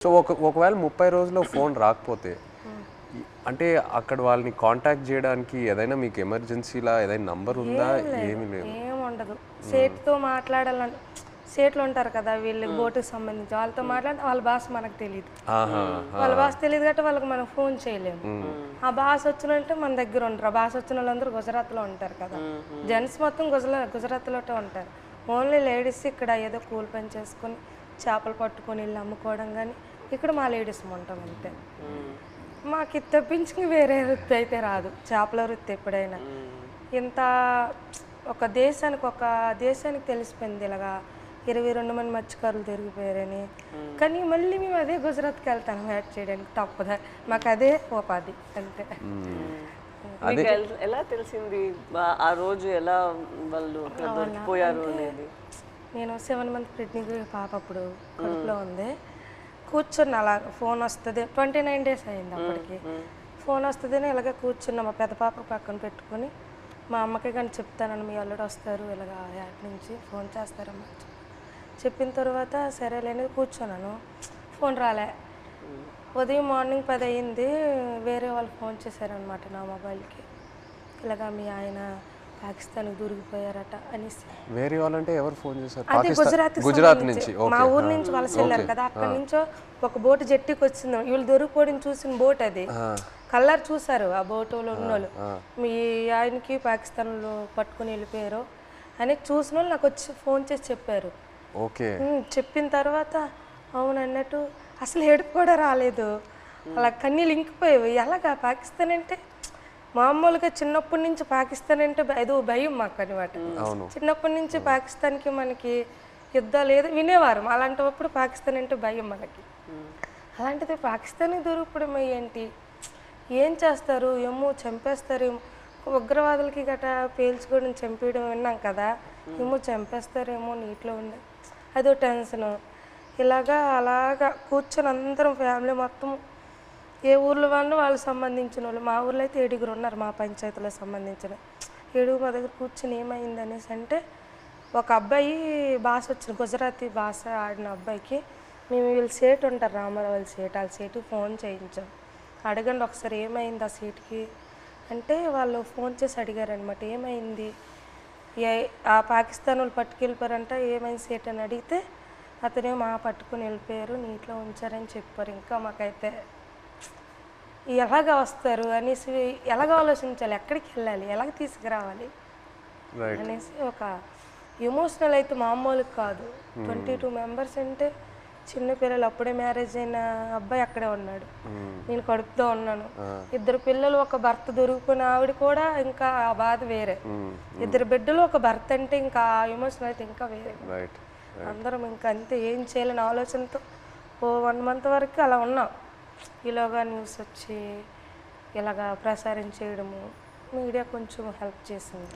So ఒకవేళ 30 రోజుల్లో phone రాకపోతే అంటే అక్కడ వాళ్ళని కాంటాక్ట్ చేయడానికి ఏదైనా మీకు ఎమర్జెన్సీలా ఏదైనా నంబర్ ఉందా? ఏమీ లేదు. ఏముండదు. సేటుతో మాట్లాడాలని సేట్లు ఉంటారు కదా వీళ్ళకి బోటుకి సంబంధించి వాళ్ళతో మాట్లాడితే వాళ్ళ భాష మనకు తెలియదు. వాళ్ళ భాష తెలియదు కాబట్టి వాళ్ళకి మనం ఫోన్ చేయలేము. ఆ భాష వచ్చినంటే మన దగ్గర ఉంటారు. ఆ భాష వచ్చిన వాళ్ళందరూ గుజరాత్లో ఉంటారు కదా. జెంట్స్ మొత్తం గుజరాత్లోనే ఉంటారు. ఓన్లీ లేడీస్ ఇక్కడ ఏదో కూలి పని చేసుకొని చేపలు పట్టుకొని వెళ్ళి అమ్ముకోవడం కానీ ఇక్కడ మా లేడీస్ ఉంటాం అంతే. మాకు ఇది తప్పించి వేరే వృత్తి అయితే రాదు. చేపల వృత్తి ఎప్పుడైనా ఇంత ఒక దేశానికి తెలిసిపోయింది ఇలాగా 22 మంది మత్స్యకారులు తిరిగిపోయారని. కానీ మళ్ళీ మేము అదే గుజరాత్కి వెళ్తాం వేట చేయడానికి తప్పదా. మాకు అదే ఉపాధి అంతే. ఎలా తెలిసింది ఆ రోజు ఎలా వాళ్ళు దొరికిపోయారు అనేది? నేను 7 మంత్ ప్రెగ్నెంట్ పాప అప్పుడు కడుపులో ఉంది. కూర్చున్న అలా ఫోన్ వస్తుంది. 29 days అయింది అప్పటికి. ఫోన్ వస్తుందని ఇలాగే కూర్చున్నా మా పెద్ద పాప పక్కన పెట్టుకొని. మా అమ్మకి కానీ చెప్తానని మీ అల్లుడు వస్తారు ఇలాగ యాడ్ నుంచి ఫోన్ చేస్తారమ్మా చెప్పిన తర్వాత సరేలేని కూర్చున్నాను. ఫోన్ రాలే. ఉదయం మార్నింగ్ 10 అయింది. వేరే వాళ్ళు ఫోన్ చేశారనమాట నా మొబైల్కి. ఇలాగా మీ ఆయన పాకిస్తాన్కి దూరికిపోయారట అనేసి. వేరే వాళ్ళంటే ఎవరు ఫోన్ చేశారు? అదే గుజరాత్ నుంచి మా ఊరు నుంచి వలస వెళ్ళారు కదా. అక్కడి నుంచో ఒక బోటు జట్టికి వచ్చింది. వీళ్ళు దొరికిపోవడం చూసిన బోట్ అది. కలర్ చూసారు ఆ బోటులో ఉన్నోళ్ళు. మీ ఆయనకి పాకిస్తాన్లో పట్టుకుని వెళ్ళిపోయారు అని చూసిన వాళ్ళు నాకు వచ్చి ఫోన్ చేసి చెప్పారు. చెప్పిన తర్వాత అవును అన్నట్టు అసలు ఏడుపు కూడా రాలేదు. అలా కన్నీళ్ళు ఇంకిపోయేవి. ఎలాగా పాకిస్తాన్ అంటే మామూలుగా చిన్నప్పటి నుంచి పాకిస్తాన్ అంటే ఏదో భయం మాకు అనమాట. చిన్నప్పటి నుంచి పాకిస్తాన్కి మనకి యుద్ధాలు ఏదో వినేవారు. అలాంటప్పుడు పాకిస్తాన్ అంటే భయం మనకి. అలాంటిది పాకిస్తాన్కి దొరికిపోవడం ఏంటి? ఏం చేస్తారు ఏమో చంపేస్తారేమో, ఉగ్రవాదులకి గట్రా పేల్చుకోవడం చంపేయడం విన్నాం కదా. ఏమో చంపేస్తారేమో నీటిలో ఉండే అదో టెన్షను. అలాగా కూర్చొని అందరం ఫ్యామిలీ మొత్తం ఏ ఊర్లో వాళ్ళకి సంబంధించిన వాళ్ళు. మా ఊర్లో అయితే 7 ఉన్నారు మా పంచాయతీలో సంబంధించిన 7 మా దగ్గర కూర్చొని ఏమైంది అనేసి అంటే ఒక అబ్బాయి భాష వచ్చింది గుజరాతీ భాష ఆడిన అబ్బాయికి మేము వీళ్ళు సేటు ఉంటారు రామారావు వాళ్ళ సేటుకి ఫోన్ చేయించాం. అడగండి ఒకసారి ఏమైంది ఆ సీట్కి అంటే వాళ్ళు ఫోన్ చేసి అడిగారనమాట ఏమైంది ఆ పాకిస్తాన్ వాళ్ళు పట్టుకెళ్ళిపోయారంట ఏమైంది సేట్ అని అడిగితే అతనే పట్టుకుని వెళ్ళిపోయారు నీటిలో ఉంచారని చెప్పారు. ఇంకా మాకైతే ఎలాగ వస్తారు అనేసి ఎలాగ ఆలోచించాలి, ఎక్కడికి వెళ్ళాలి, ఎలాగ తీసుకురావాలి అనేసి ఒక ఎమోషనల్ అయితే మామూలు కాదు. 22 మెంబర్స్ అంటే చిన్నపిల్లలు అప్పుడే మ్యారేజ్ అయిన అబ్బాయి అక్కడే ఉన్నాడు. నేను కడుపుతో ఉన్నాను. 2 పిల్లలు ఒక భర్త దొరికిపోయిన ఆవిడ కూడా ఇంకా ఆ బాధ వేరే. 2 బిడ్డలు ఒక భర్త అంటే ఇంకా ఎమోషన్ అయితే ఇంకా వేరే. అందరం ఇంకా అంతే ఏం చేయాలని ఆలోచనతో 1 month వరకు అలా ఉన్నాం. ఈలోగా న్యూస్ వచ్చి ఇలాగా ప్రసారం చేయడము మీడియా కొంచెం హెల్ప్ చేసింది.